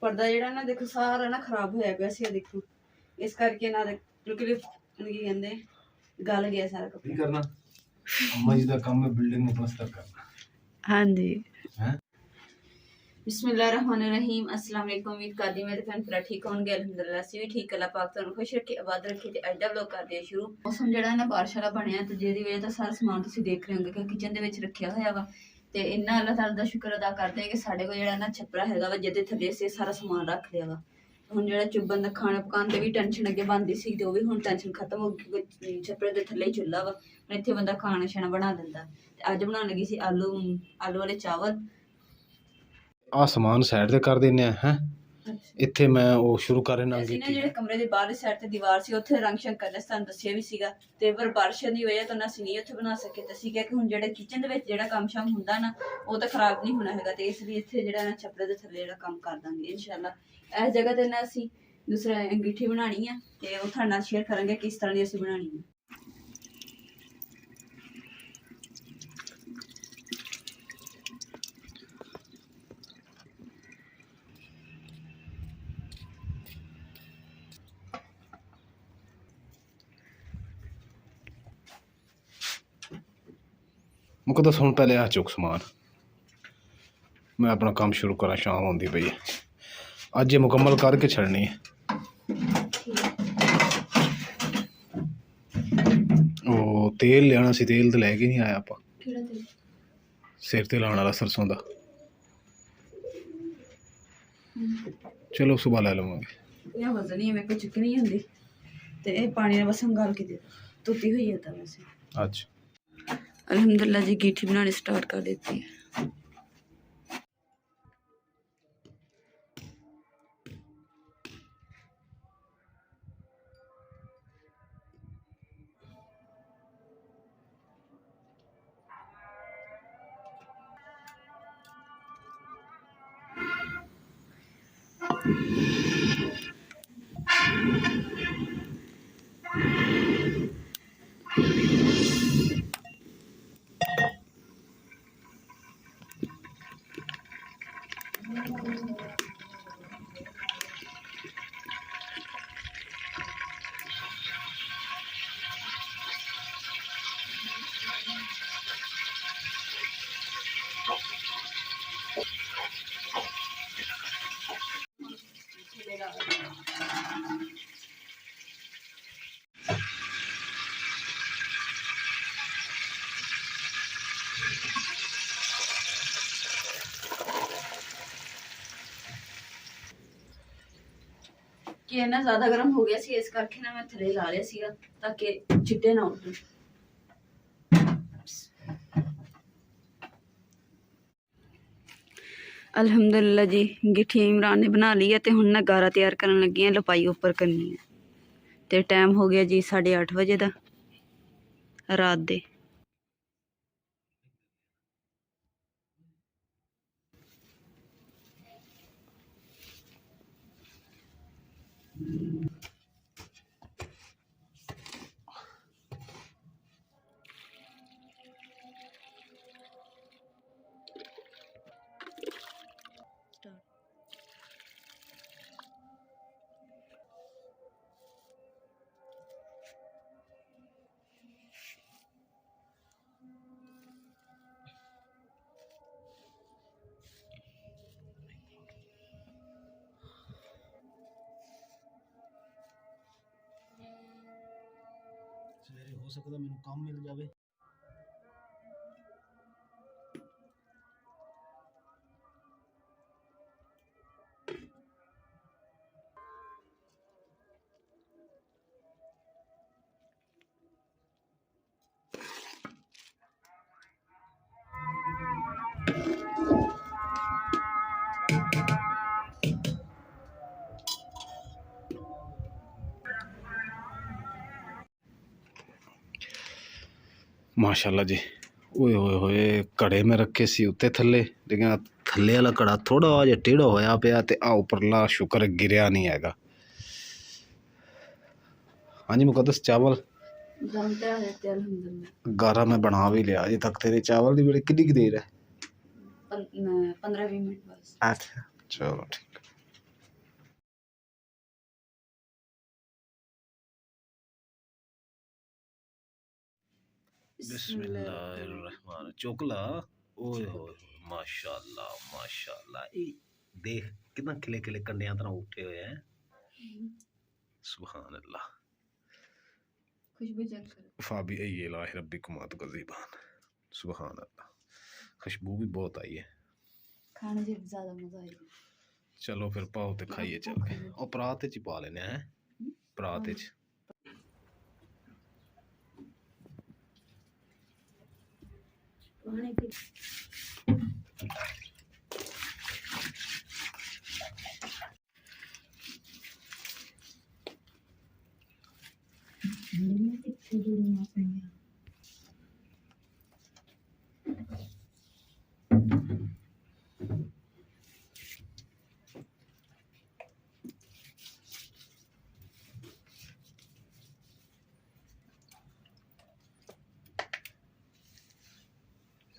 पर्दा जिहड़ा ना देखो सारा ना खराब होया पिया सी, देखो इस करके ना बिल्कुल की कहंदे गल गया सारा कपड़ा। की करना अम्मा जी दा काम है बिल्डिंग में प्लास्टर करना। हाँ जी। हैं बिस्मिल्लाहिर्रहमानिर्रहीम। अस्सलाम वालेकुम। उम्मीद करदी मेरे भैन भरा ठीक होणगे। अल्हम्दुलिल्लाह असीं भी ठीक। अल्लाह पाक तुहानूं खुश रखे, आबाद रखे। ते अज दा व्लॉग करदे शुरू। मौसम जिहड़ा ना बारिश वाला बनिया ते जिहदी वजह तो सारा समान तुसीं देख रहे होंगे कि किचन दे विच रखिया होया वा। ते इन्ना अल्लाह ताला दा शुक्र अदा करदे हैं कि साडे कोल जिहड़ा ना छप्परा हैगा वा जिहदे थल्ले असीं सारा समान रख लिया वा। हुण जिहड़ा चुब्बन दा खाने पकाने दी भी टेंशन अगे बनदी सी ते ओह वी हुण टेंशन खत्म हो गई क्योंकि छप्परे दे थल्ले ही चुल्हा वा। हुण इत्थे बंदा खाना शाना बना दिंदा। ते अज बनाउण लगी सी आलू वाले चावल। आ समान साइड ते कर दिंने हैं। ਇੱਥੇ ਮੈਂ ਉਹ ਸ਼ੁਰੂ ਕਰਨ ਨਾਲ ਅਸੀਂ ਨਾ ਜਿਹੜੇ ਕਮਰੇ ਦੇ ਬਾਹਰਲੀ ਸਾਈਡ ਤੇ ਦੀਵਾਰ ਸੀ ਉੱਥੇ ਰੰਗ ਸ਼ੰਗ ਕਰਨਾ ਸੀ, ਤੁਹਾਨੂੰ ਦੱਸਿਆ ਵੀ ਸੀਗਾ। ਤੇ ਪਰ ਬਾਰਿਸ਼ ਦੀ ਵਜ੍ਹਾ ਤੋਂ ਅਸੀਂ ਨਹੀਂ ਉੱਥੇ ਬਣਾ ਸਕੇ। ਤੇ ਅਸੀਂ ਕਿਹਾ ਕਿ ਹੁਣ ਜਿਹੜਾ ਕਿਚਨ ਦੇ ਵਿੱਚ ਜਿਹੜਾ ਕੰਮ ਸ਼ਾਮ ਹੁੰਦਾ ਨਾ ਉਹ ਤਾਂ ਖਰਾਬ ਨਹੀਂ ਹੋਣਾ ਹੈਗਾ, ਤੇ ਇਸ ਲਈ ਇੱਥੇ ਜਿਹੜਾ ਨਾ ਛੱਪੜੇ ਦੇ ਥੱਲੇ ਜਿਹੜਾ ਕੰਮ ਕਰ ਦਾਂਗੇ ਇਨਸ਼ਾਅੱਲਾ। ਇਸ ਜਗ੍ਹਾ ਤੇ ਨਾ ਅਸੀਂ ਦੂਸਰਾ ਅੰਗੀਠੀ ਬਣਾਉਣੀ ਆ ਤੇ ਉਹ ਤੁਹਾਡੇ ਨਾਲ ਸ਼ੇਅਰ ਕਰਾਂਗੇ ਕਿਸ ਤਰ੍ਹਾਂ ਦੀ ਅਸੀਂ ਬਣਾਉਣੀ ਹੈ। मुझको तो सुन पहले आ चुक समान मैं अपना काम शुरू करा। शाम होंदी पई है, अज ये मुकम्मल करके छड़नी है। ओ तेल लिया सी, तेल तो लैके नहीं आया आप सिर ते लाने वाला सरसों का। चलो सुबह लै लवांगे। वजन ही मेरे को चुकनी होंगी ते पानी ने बस गल के दे धुती हुई है। तो वैसे अच्छा अल्हम्दुलिल्लाह जी गीठी बनानी स्टार्ट कर देती है। कि इन्ना ज्यादा गर्म हो गया सी, इस करके ना मैं थले ला लिया सीगा ताकि चिट्टे ना उठन। अल्हम्दुलिल्लाह जी गिट्ठी इमरान ने बना ली है ते हुण ना गारा तैयार करन लगी है, लपाई उपर करनी है। ते टाइम हो गया जी 8:30 बजे दा रात दे। सवेरे हो सकता मैनू काम मिल जाए। माशाल्लाह जी। ओए होए होए घड़े में रखे सी उत्ते थल्ले, लेकिन थल्ले वाला घड़ा थोड़ा जिहा टेढ़ा होया पिया ते आ उपरला शुक्र गिरिया नहीं हैगा। हाँ जी मुकद्दस चावल गारा मैं बना भी लिया अजे तक। तेरे चावल दी बड़ी कितनी देर है? 15-20 मिनट बस। अच्छा चलो ठीक। बिस्मिल्लाहिर्रहमान चोकला ओए होए माशाल्लाह माशाल्लाह देख कितना खिले खिले कंडियां तरह उठे हुए हैं सुभान अल्लाह खुशबू चेक करो फाबी इलाही रब्बिकुम अतगज़ीबान सुभान अल्लाह खुशबू भी बहुत आई है खाने से ज्यादा मजा आएगा चलो फिर पाओ ते खाइए चल के और परात च पा लेने हैं परात च पानी की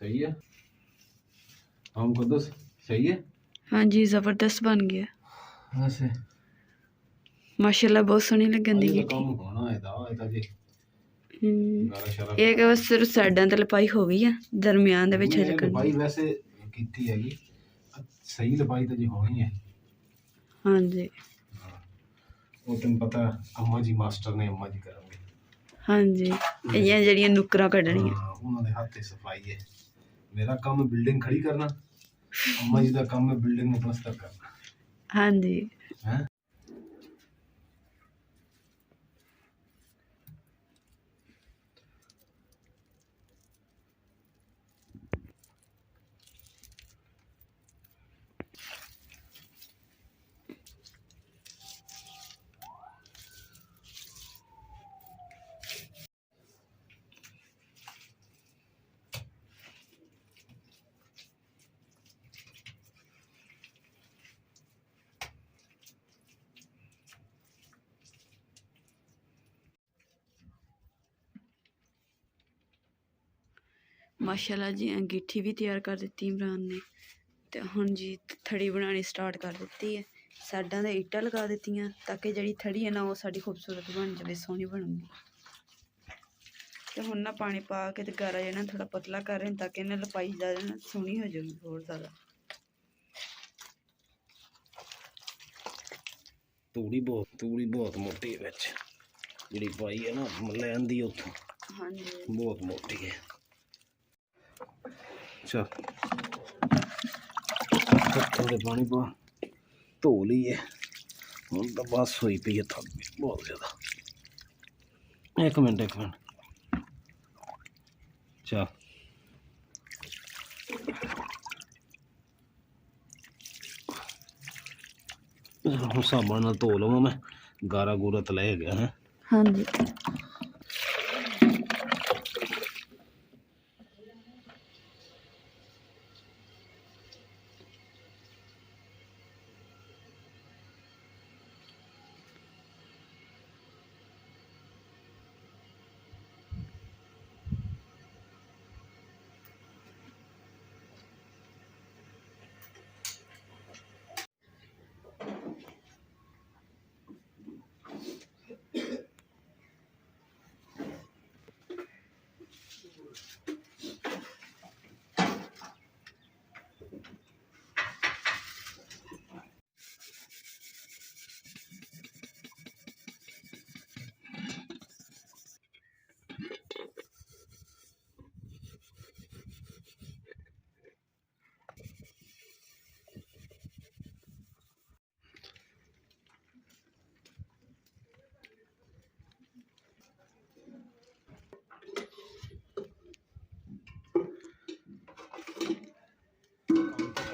सही है हम कुदस सही है हाँ जी जबरदस्त बन गया वैसे माशाल्लाह बहुत सोहनी लगन दी काम होना है दा जी गारा शारा ਇਹ ਕਿ ਬਸ ਸਿਰਫ ਸਾਈਡਾਂ ਤੇ ਲਪਾਈ ਹੋ ਗਈ ਆ ਦਰਮਿਆਨ ਦੇ ਵਿੱਚ ਹਜੇ ਕਰਨੀ ਲਪਾਈ ਵੈਸੇ ਕੀਤੀ ਹੈਗੀ ਸਹੀ ਲਪਾਈ ਤਾਂ ਜੀ ਹੋਣੀ ਹੈ ਹਾਂਜੀ ਉਹ ਤੈਨੂੰ ਪਤਾ ਅੰਮਾ ਜੀ ਮਾਸਟਰ ਨੇ ਅੰਮਾ ਜੀ ਕਰਾਂਗੇ ਹਾਂਜੀ ਇਹ ਜਿਹੜੀਆਂ ਨੁਕਰਾਂ ਕੱਢਣੀਆਂ ਹਾਂ ਉਹਨਾਂ ਦੇ ਹੱਥ ਤੇ ਸਫਾਈ ਹੈ ਮੇਰਾ ਕੰਮ ਬਿਲਡਿੰਗ ਖੜੀ ਕਰਨਾ ਅੰਮਾ ਜੀ ਦਾ ਕੰਮ ਹੈ ਬਿਲਡਿੰਗ ਨੂੰ ਪਲਸਤਰ ਕਰਨਾ ਹਾਂਜੀ ਹੈ ਮਾਸ਼ਾਅੱਲਾ ਜੀ ਅੰਗੀਠੀ ਵੀ ਤਿਆਰ ਕਰ ਦਿੱਤੀ ਇਮਰਾਨ ਨੇ ਤੇ ਹੁਣ ਜੀ ਥੜੀ ਬਣਾਉਣੀ ਸਟਾਰਟ ਕਰ ਦਿੱਤੀ ਹੈ ਸਾਡਾਂ ਦੇ ਇੱਟਾਂ ਲਗਾ ਦਿੱਤੀਆਂ ਤਾਂ ਕਿ ਜਿਹੜੀ ਥੜੀ ਹੈ ਨਾ ਉਹ ਸਾਡੀ ਖੂਬਸੂਰਤ ਬਣ ਜਾਵੇ ਸੋਹਣੀ ਬਣੂਗੀ ਤੇ ਹੁਣ ਨਾ ਪਾਣੀ ਪਾ ਕੇ ਤੇ ਗਾਰਾ ਜਿਹੜਾ ਥੋੜਾ ਪਤਲਾ ਕਰ ਰਹੇ ਤਾਂ ਕਿ ਇਹਨਾਂ ਲਪਾਈ ਦਾ ਨਾ ਸੋਹਣੀ ਹੋ ਜਾਵੇ ਹੋਰ ਜ਼ਿਆਦਾ ਤੂੜੀ ਬਹੁਤ ਮੋਟੀ ਹੈ ਵਿੱਚ ਜਿਹੜੀ ਪਾਈ ਹੈ ਨਾ ਲੈਣ ਦੀ ਉੱਥੋਂ ਹਾਂਜੀ ਬਹੁਤ ਮੋਟੀ ਹੈ ਚਲ ਥੋੜੇ ਪਾਣੀ ਪਾ ਧੋ ਲਈਏ ਹੁਣ ਤਾਂ ਬਸ ਹੋਈ ਪਈ ਹੈ ਥੱਕ ਗਈ ਬਹੁਤ ਜ਼ਿਆਦਾ ਇੱਕ ਮਿੰਟ ਚਲ ਹੁਣ ਸਾਬਣ ਨਾਲ ਧੋ ਲਵਾਂ ਮੈਂ ਗਾਰਾ ਗੂਰਾ ਤਾਂ ਲੈ ਗਿਆ ਹੈ ਹਾਂਜੀ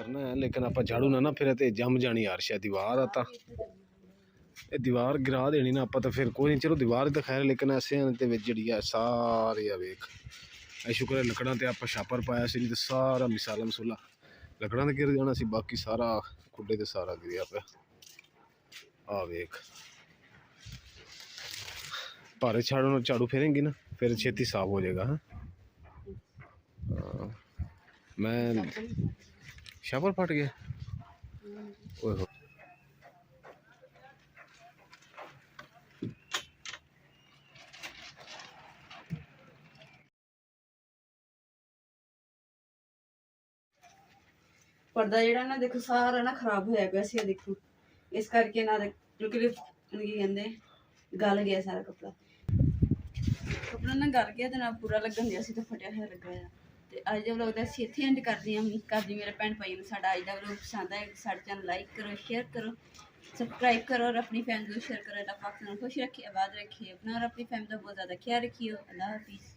करना है लेकिन आप झाड़ू ना फिर ते जम जानी यार शायद दीवार आता ये दीवार गिरा देनी ना आप तो फिर कोई नहीं चलो दीवार तो खैर लेकिन ऐसे जी सारे वेख शुक्र है लकड़ा तो आप छापर पाया से नहीं तो सारा मिसाला मसूला लकड़ा तो गिर जाना सी बाकी सारा खुडे तो सारा गिरिया पे आ वेख भारे झाड़ू फेरेंगी ना फिर छेती साफ हो जाएगा। हाँ मैं शापर फट गया ओए हो ਪਰਦਾ ਜਿਹੜਾ ਨਾ ਦੇਖੋ ਸਾਰਾ ਨਾ ਖਰਾਬ ਹੋਇਆ ਪਿਆ ਸੀ, ਆ ਦੇਖੋ ਇਸ ਕਰਕੇ ਨਾ ਕਿਉਂਕਿ ਕੀ ਕਹਿੰਦੇ ਗਲ ਗਿਆ ਸਾਰਾ ਕੱਪੜਾ ਨਾ ਗਲ ਗਿਆ ਤੇ ਨਾ ਪੂਰਾ ਲੱਗਣ ਦਿਆ ਸੀ ਤੇ ਫਟਿਆ ਹੋਇਆ ਲੱਗਾ ਆ। ਤੇ ਅੱਜ ਦਾ ਵਲੋਗ ਦਾ ਅਸੀਂ ਇੱਥੇ ਐਂਡ ਕਰਦੇ ਹਾਂ। ਕਰਦੀ ਮੇਰੇ ਭੈਣ ਭਾਈ ਨੂੰ ਸਾਡਾ ਅੱਜ ਦਾ ਵਲੋਗ ਪਸੰਦ ਆਇਆ, ਸਾਡੇ ਚੈਨਲ ਲਾਈਕ ਕਰੋ, ਸ਼ੇਅਰ ਕਰੋ, सब्सक्राइब करो और अपनी फैमिली को शेयर करो। अल्लाह पाक खुश रखिए, आबाद रखिए अपना और अपनी फैमिली का बहुत ज़्यादा ख्याल रखिए। अल्लाह हाफिज़।